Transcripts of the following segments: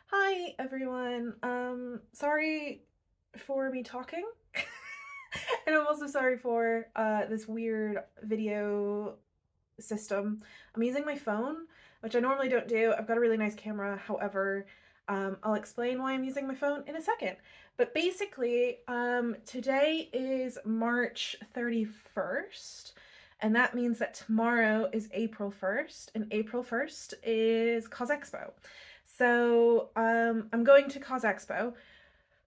Hi everyone. Sorry for me talking. And I'm also sorry for this weird video system. I'm using my phone, which I normally don't do. I've got a really nice camera. However, I'll explain why I'm using my phone in a second. But basically, today is March 31st, and that means that tomorrow is April 1st, and April 1st is CosXpo. So I'm going to CosXpo.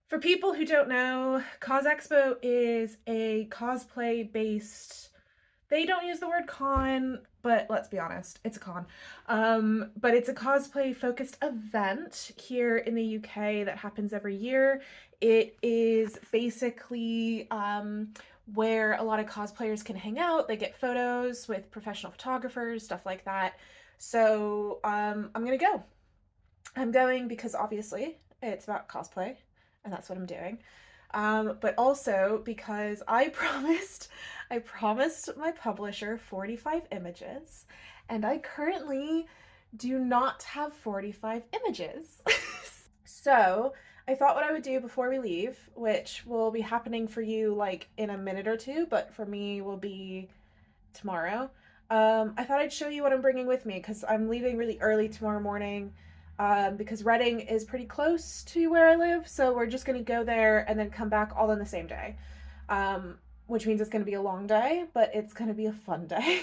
For people who don't know, CosXpo is a cosplay based, they don't use the word con, but let's be honest, it's a con. But it's a cosplay focused event here in the UK that happens every year. It is basically where a lot of cosplayers can hang out. They get photos with professional photographers, stuff like that. So I'm gonna go. I'm going because obviously it's about cosplay, and that's what I'm doing. But also because I promised my publisher 45 images, and I currently do not have 45 images. So I thought what I would do before we leave, which will be happening for you like in a minute or two, but for me will be tomorrow. I thought I'd show you what I'm bringing with me because I'm leaving really early tomorrow morning, because Reading is pretty close to where I live, so we're just gonna go there and then come back all in the same day. Which means it's gonna be a long day, but it's gonna be a fun day.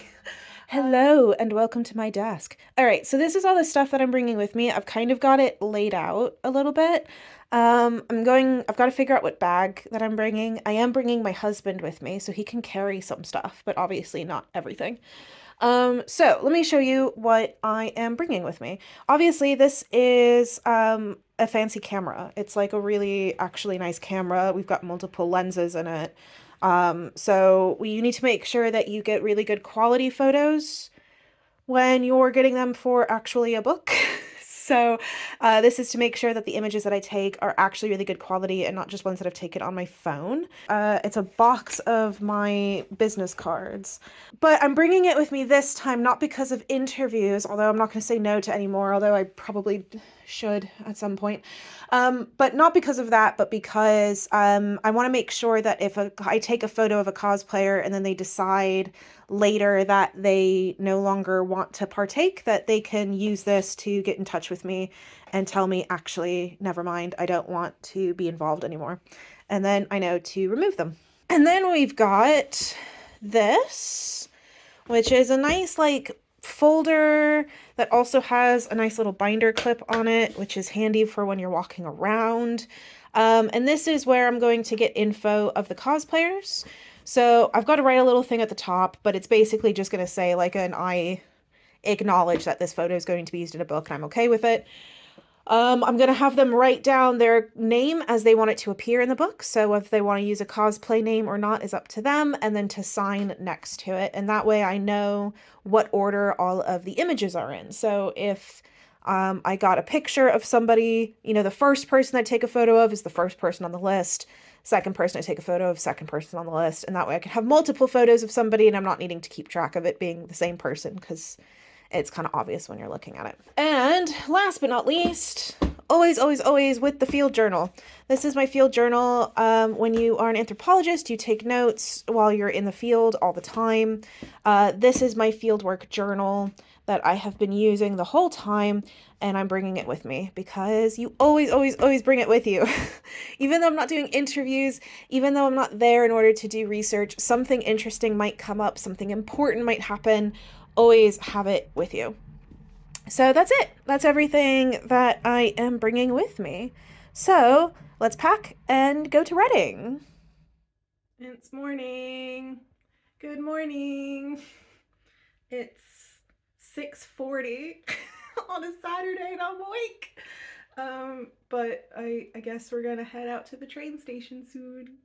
Hello and welcome to my desk. All right, so this is all the stuff that I'm bringing with me. I've kind of got it laid out a little bit. I've got to figure out what bag that I'm bringing. I am bringing my husband with me so he can carry some stuff, but obviously not everything. So let me show you what I am bringing with me. Obviously, this is a fancy camera. It's like a really actually nice camera. We've got multiple lenses in it. So you need to make sure that you get really good quality photos when you're getting them for actually a book. So this is to make sure that the images that I take are actually really good quality and not just ones that I've taken on my phone. It's a box of my business cards. But I'm bringing it with me this time, not because of interviews, although I'm not going to say no to any more, although I probably should at some point. But not because of that, but because I want to make sure that if I take a photo of a cosplayer and then they decide later that they no longer want to partake, that they can use this to get in touch with me and tell me, actually, never mind, I don't want to be involved anymore. And then I know to remove them. And then we've got this, which is a nice like folder that also has a nice little binder clip on it, which is handy for when you're walking around. And this is where I'm going to get info of the cosplayers. So I've got to write a little thing at the top, but it's basically just going to say like I acknowledge that this photo is going to be used in a book and I'm okay with it. I'm going to have them write down their name as they want it to appear in the book. So if they want to use a cosplay name or not is up to them, and then to sign next to it. And that way I know what order all of the images are in. So if I got a picture of somebody, the first person I take a photo of is the first person on the list. Second person I take a photo of, second person on the list. And that way I can have multiple photos of somebody and I'm not needing to keep track of it being the same person because it's kind of obvious when you're looking at it. And last but not least, always, always, always with the field journal. This is my field journal. When you are an anthropologist, you take notes while you're in the field all the time. This is my fieldwork journal that I have been using the whole time, and I'm bringing it with me because you always, always, always bring it with you. Even though I'm not doing interviews, even though I'm not there in order to do research, something interesting might come up, something important might happen. Always have it with you. So that's it. That's everything that I am bringing with me. So let's pack and go to Reading. It's morning. Good morning. It's 6:40 on a Saturday and I'm awake. But I guess we're gonna head out to the train station soon.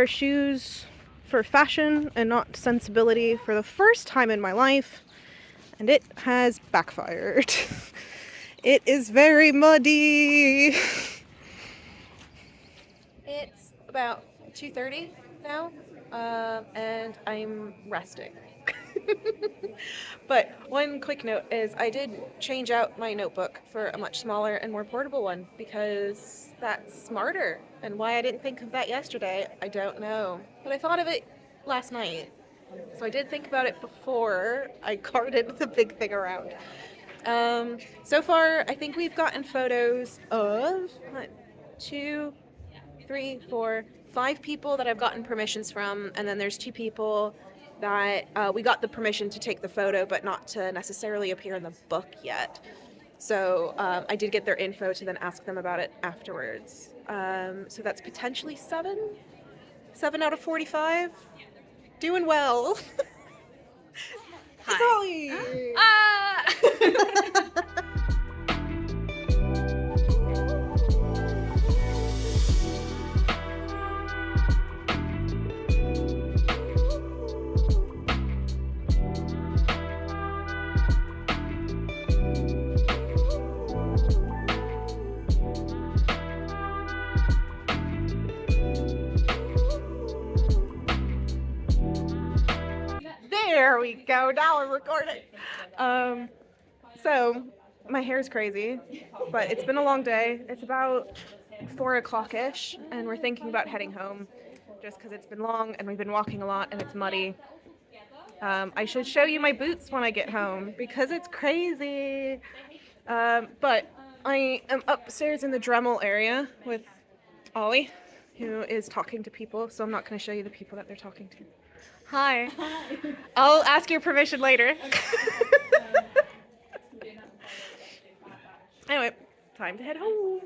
for shoes for fashion and not sensibility for the first time in my life, and it has backfired. It is very muddy. It's about 2:30 now, and I'm resting. But one quick note is I did change out my notebook for a much smaller and more portable one because that's smarter. And why I didn't think of that yesterday, I don't know. But I thought of it last night. So I did think about it before I carted the big thing around. So far, I think we've gotten photos of 2, 3, 4, 5 people that I've gotten permissions from, and then there's 2 people that we got the permission to take the photo, but not to necessarily appear in the book yet. So I did get their info to then ask them about it afterwards. So that's potentially 7 out of 45. Doing well. Hi. There we go. Now I'm recording. So my hair's crazy, but it's been a long day. It's about 4 o'clock-ish, and we're thinking about heading home just because it's been long and we've been walking a lot and it's muddy. I should show you my boots when I get home because it's crazy. But I am upstairs in the Dremel area with Ollie, who is talking to people, so I'm not going to show you the people that they're talking to. Hi. I'll ask your permission later. Anyway, time to head home.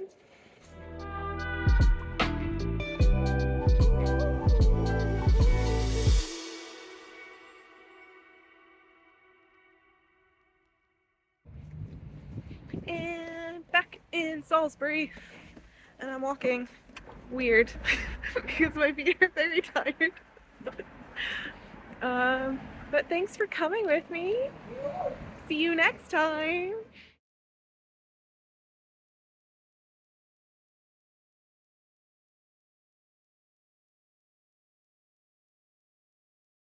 And back in Salisbury, and I'm walking weird because my feet are very tired. But thanks for coming with me. See you next time.